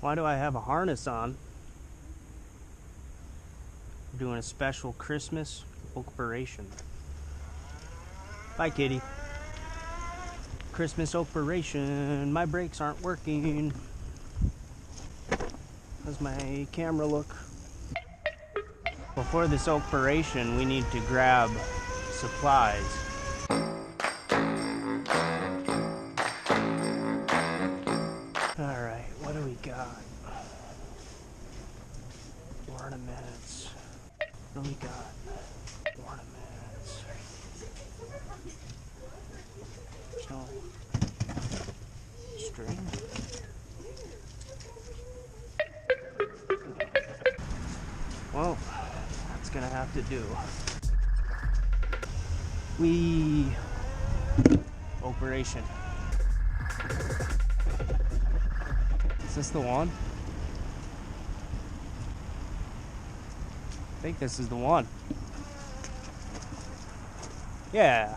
Why do I have a harness on? We're doing a special Christmas Oakperation. Bye, kitty. Christmas Oakperation. My brakes aren't working. How's my camera look? Before this Oakperation, we need to grab supplies. Alright, what do we got? Ornaments. What do we got? Ornaments. There's no string. Well, that's gonna have to do. Oakperation. Is this the one? I think this is the one. Yeah.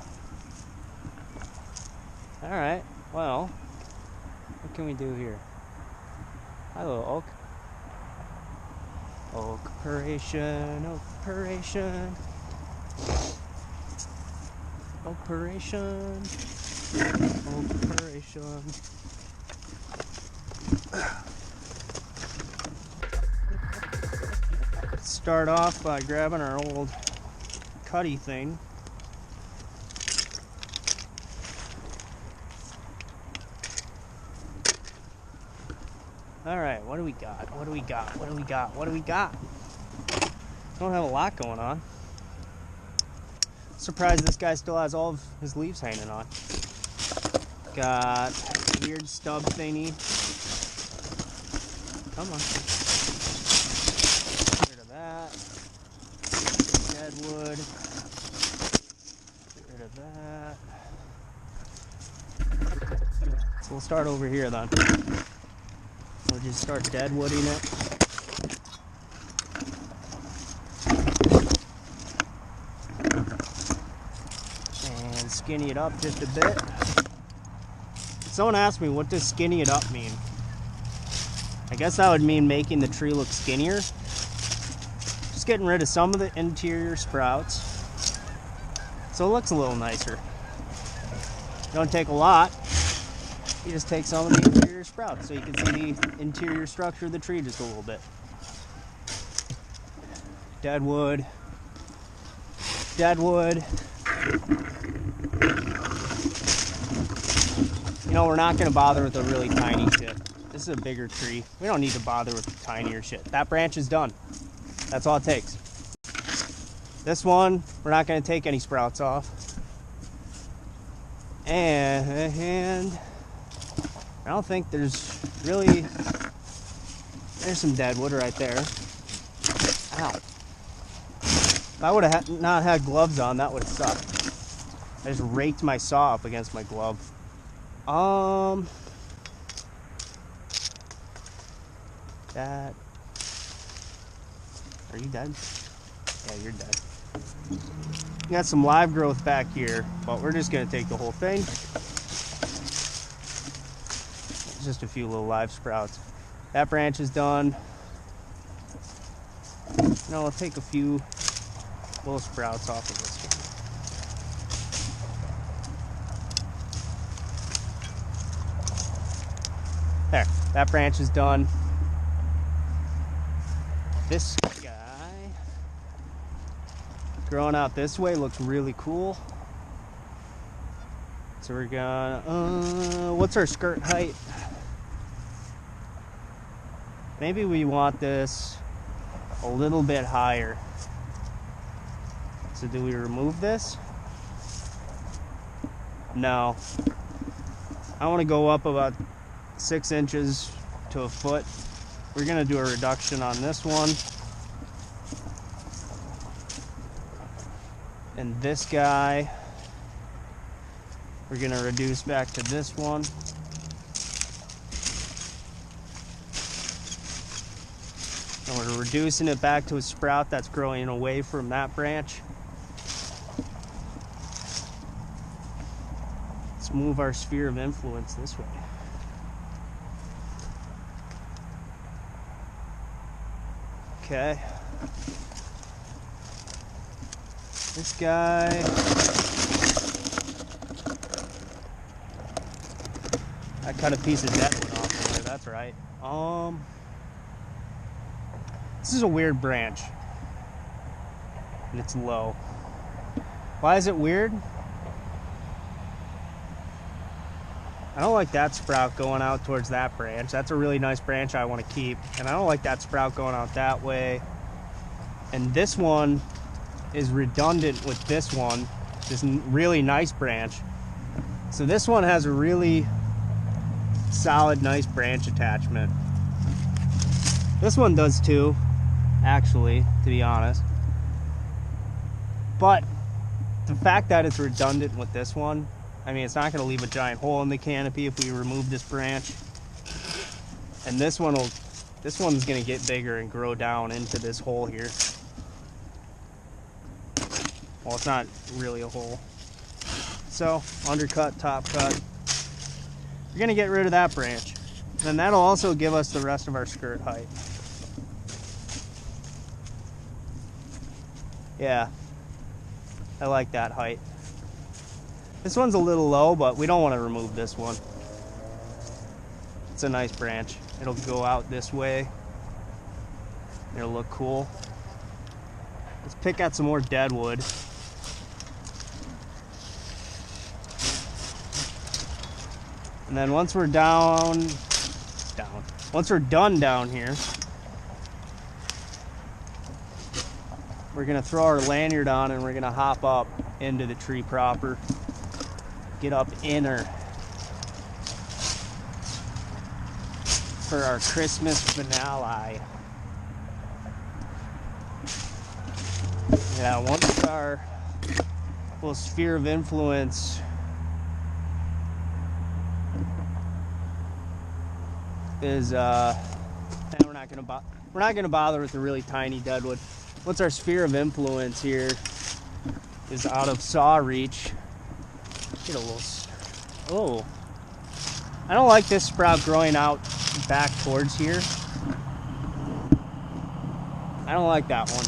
Alright, well, what can we do here? Hello, Oak. Oakperation, Oakperation. Oakperation. Oakperation. Start off by grabbing our old cutty thing. Alright, what do we got? What do we got? What do we got? What do we got? Don't have a lot going on. Surprised this guy still has all of his leaves hanging on. Got a weird stub thingy. Come on. Get rid of that. Dead wood. Get rid of that. So we'll start over here then. We'll just start deadwooding it. And skinny it up just a bit. Someone asked me, what does skinny it up mean? I guess that would mean making the tree look skinnier. Just getting rid of some of the interior sprouts, so it looks a little nicer. Don't take a lot. You just take some of the interior sprouts so you can see the interior structure of the tree just a little bit. Dead wood. Dead wood. You know, we're not going to bother with the really tiny shit. This is a bigger tree. We don't need to bother with the tinier shit. That branch is done. That's all it takes. This one, we're not going to take any sprouts off. And I don't think there's really... There's some dead wood right there. Ow. If I would have not had gloves on, that would have sucked. I just raked my saw up against my glove. That... Are you dead? Yeah, you're dead. We got some live growth back here, but we're just going to take the whole thing. Just a few little live sprouts. That branch is done. Now I'll take a few little sprouts off of this one. There, that branch is done. This guy growing out this way looks really cool. So we're gonna, what's our skirt height? Maybe we want this a little bit higher. So do we remove this? No. I want to go up about 6 inches to a foot. We're gonna do a reduction on this one. And this guy, we're gonna reduce back to this one. And we're reducing it back to a sprout that's growing away from that branch. Let's move our sphere of influence this way. Okay. This guy. I cut a piece of deadwood off there, that's right. This is a weird branch. And it's low. Why is it weird? I don't like that sprout going out towards that branch. That's a really nice branch I want to keep. And I don't like that sprout going out that way. And this one is redundant with this one, this really nice branch. So this one has a really solid, nice branch attachment. This one does too, actually, to be honest. But the fact that it's redundant with this one, I mean, it's not going to leave a giant hole in the canopy if we remove this branch. And this one's going to get bigger and grow down into this hole here. Well, it's not really a hole. So, undercut, top cut. We're going to get rid of that branch. Then that'll also give us the rest of our skirt height. Yeah, I like that height. This one's a little low, but we don't want to remove this one. It's a nice branch. It'll go out this way. It'll look cool. Let's pick out some more deadwood. And then once we're once we're done down here, we're gonna throw our lanyard on and we're gonna hop up into the tree proper. Get up in her for our Christmas finale. Yeah, once our little sphere of influence is we're not gonna bother with the really tiny deadwood. Once our sphere of influence here is out of saw reach, get a little. Oh, I don't like this sprout growing out back towards here. I don't like that one.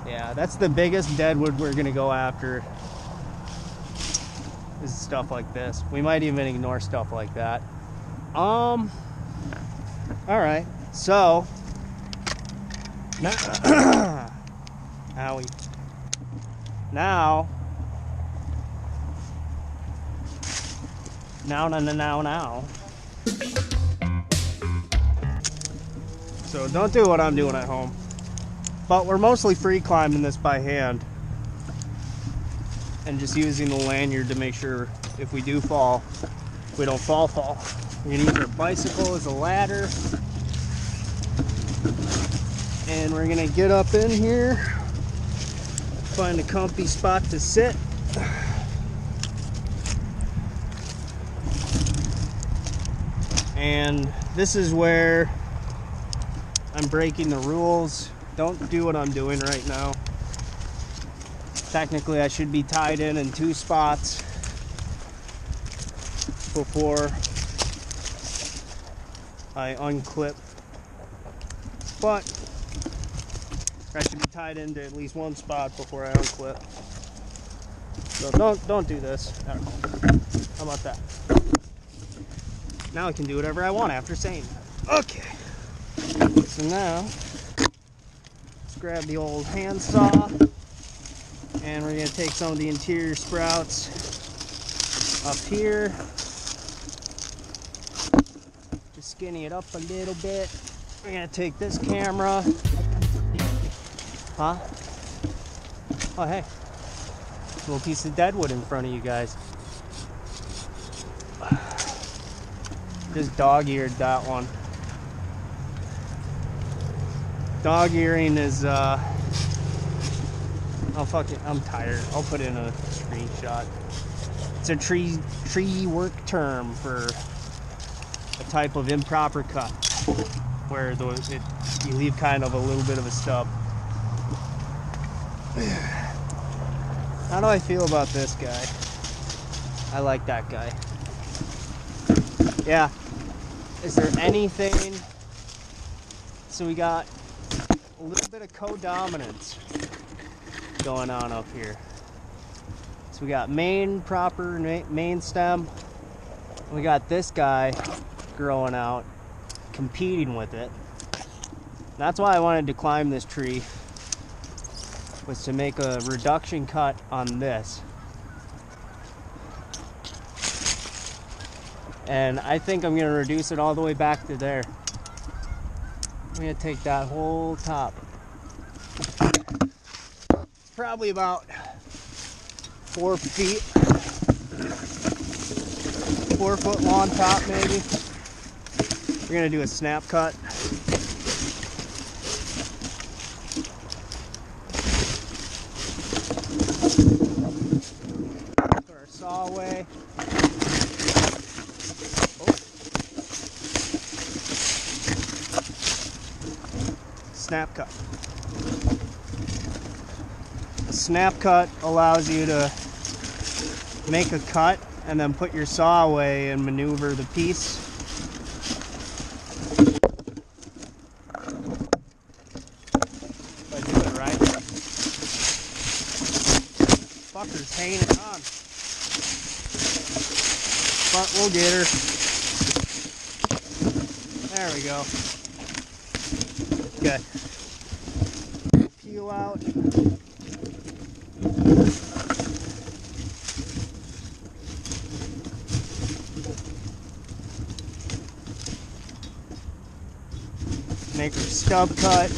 Yeah, that's the biggest deadwood we're gonna go after. Is stuff like this. We might even ignore stuff like that. All right. So now, owie. Now. So don't do what I'm doing at home. But we're mostly free climbing this by hand. And just using the lanyard to make sure if we do fall, we don't fall. We're gonna use our bicycle as a ladder. And we're gonna get up in here, find a comfy spot to sit. And this is where I'm breaking the rules. Don't do what I'm doing right now. Technically, I should be tied in 2 spots before I unclip, but I should be tied into at least 1 spot before I unclip. So don't do this at home. How about that? Now I can do whatever I want after saying that. Okay. So now let's grab the old handsaw. And we're going to take some of the interior sprouts up here. Just skinny it up a little bit. We're going to take this camera. Huh? Oh, hey. Little piece of deadwood in front of you guys. Just dog-eared that one. Dog-earing is, oh fuck it, I'm tired. I'll put in a screenshot. It's a tree work term for a type of improper cut where you leave kind of a little bit of a stub. How do I feel about this guy? I like that guy. Yeah, Is there anything? So we got a little bit of codominance going on up here. So we got main stem. We got this guy growing out, competing with it. That's why I wanted to climb this tree, was to make a reduction cut on this. And I think I'm going to reduce it all the way back to there. I'm going to take that whole top. It's probably about 4 feet. 4 foot long top maybe. We're going to do a snap cut. Put our saw away. Snap cut. A snap cut allows you to make a cut and then put your saw away and maneuver the piece. If I do it right. Fucker's hanging on. But we'll get her. There we go. Okay. Peel out. Make her stub cut.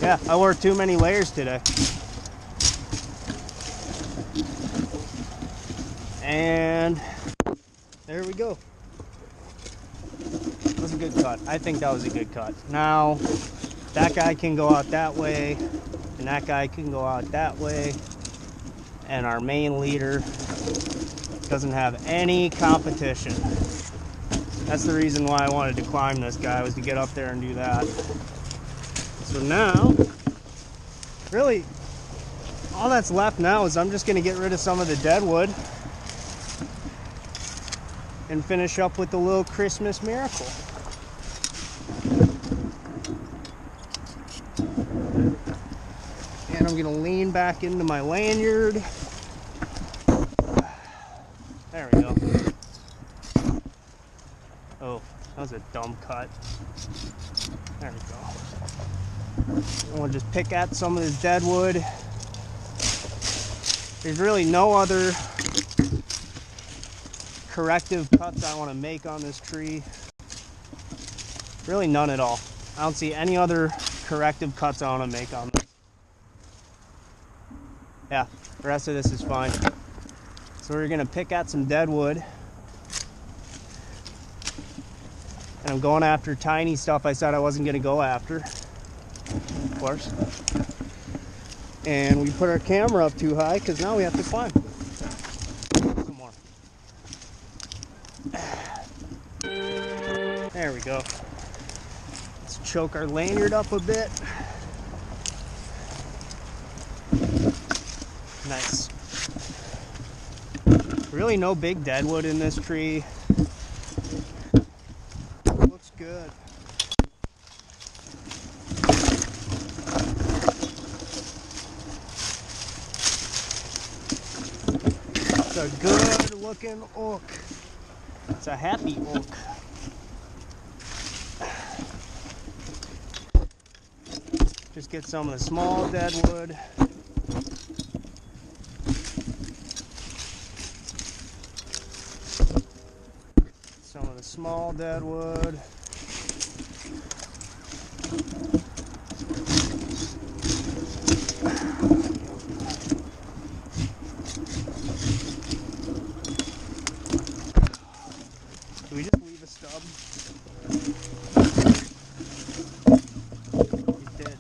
Yeah, I wore too many layers today. And there we go. That was a good cut. I think that was a good cut. Now, that guy can go out that way, and that guy can go out that way. And our main leader doesn't have any competition. That's the reason why I wanted to climb this guy, was to get up there and do that. So now, really, all that's left now is I'm just going to get rid of some of the dead wood and finish up with the little Christmas miracle. And I'm going to lean back into my lanyard. There we go. Oh, that was a dumb cut. There we go. And we'll just pick at some of this dead wood. There's really no other corrective cuts I want to make on this tree. Really none at all. I don't see any other corrective cuts I want to make on this. Yeah, the rest of this is fine. So we're going to pick at some dead wood. And I'm going after tiny stuff I said I wasn't going to go after. Of course. And we put our camera up too high because now we have to climb. Some more. There we go. Let's choke our lanyard up a bit. Nice. Really no big deadwood in this tree. Looks good. It's a good looking oak. It's a happy oak. Just get some of the small deadwood. Some of the small deadwood. Do we just leave a stub? We did.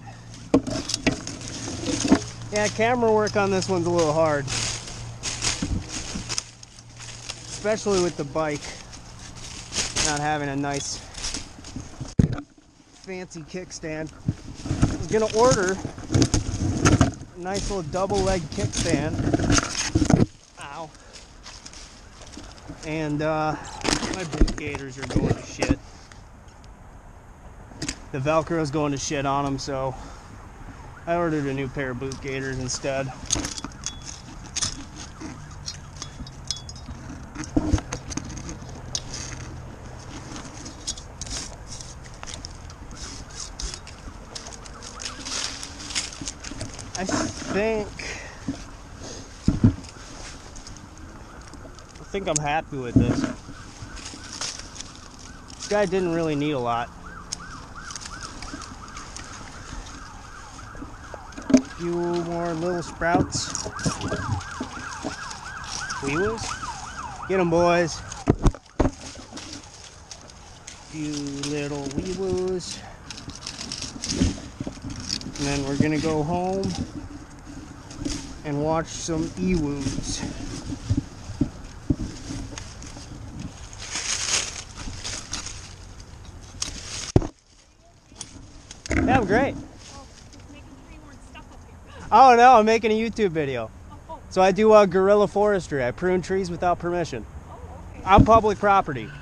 Yeah, camera work on this one's a little hard. Especially with the bike not having a nice fancy kickstand. I was gonna order a nice little double leg kickstand. Ow. and my boot gaiters are going to shit. The Velcro's going to shit on them, so I ordered a new pair of boot gaiters instead. I think I'm happy with this. This guy didn't really need a lot. A few more little sprouts. Wee-woos? Get them, boys. A few little wee-woos. And then we're gonna go home and watch some ewoos. Yeah, I'm great. Oh no, I'm making a YouTube video. So I do guerrilla forestry. I prune trees without permission. On public property. Yeah, I was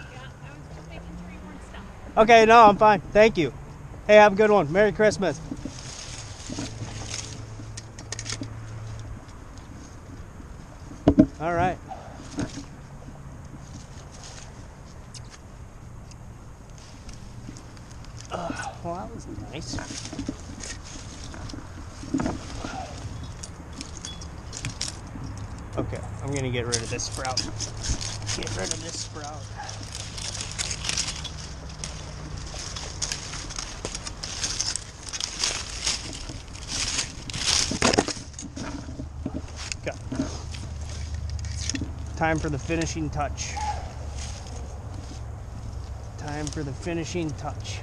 just making sure you weren't stuck. Okay, no, I'm fine. Thank you. Hey, have a good one. Merry Christmas. All right. Well, that was nice. Okay, I'm gonna get rid of this sprout. Get rid of this sprout. Okay. Time for the finishing touch. Time for the finishing touch.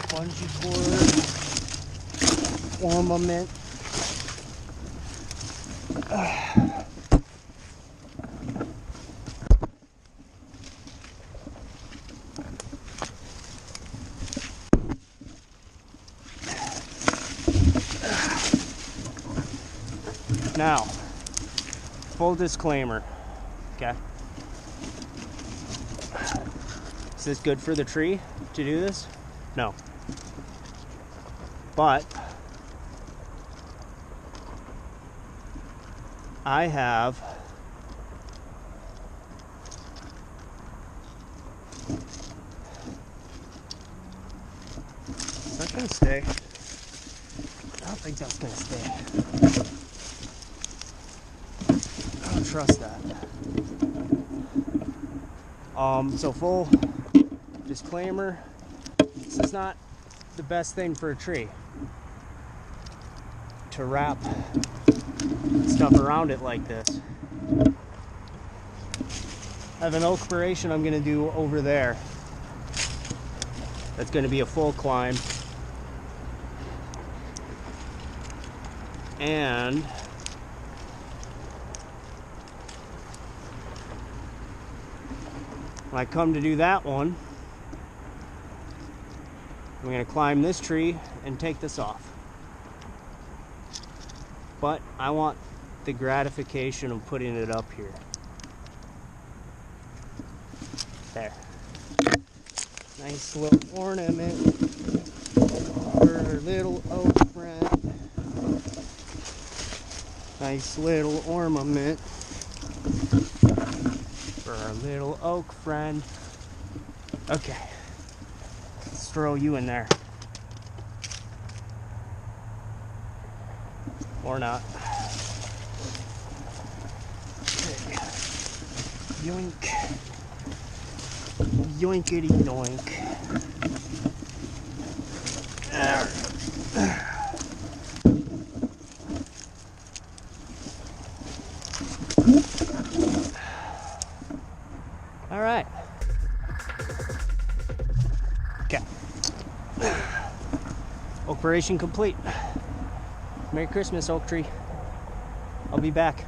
Bungee cord, ornament. Now, full disclaimer, okay? Is this good for the tree to do this? No. But I have is that gonna stay? I don't think that's gonna stay. I don't trust that. So full disclaimer, this is not the best thing for a tree, to wrap stuff around it like this. I have an Oakperation I'm gonna do over there. That's gonna be a full climb. And when I come to do that one, I'm going to climb this tree and take this off. But I want the gratification of putting it up here. There. Nice little ornament for our little oak friend. Nice little ornament for our little oak friend. Okay. Let's throw you in there. Or not. Okay. Yoink. Yoinkity doink. All right. Okay. Oakperation complete. Merry Christmas, oak tree. I'll be back.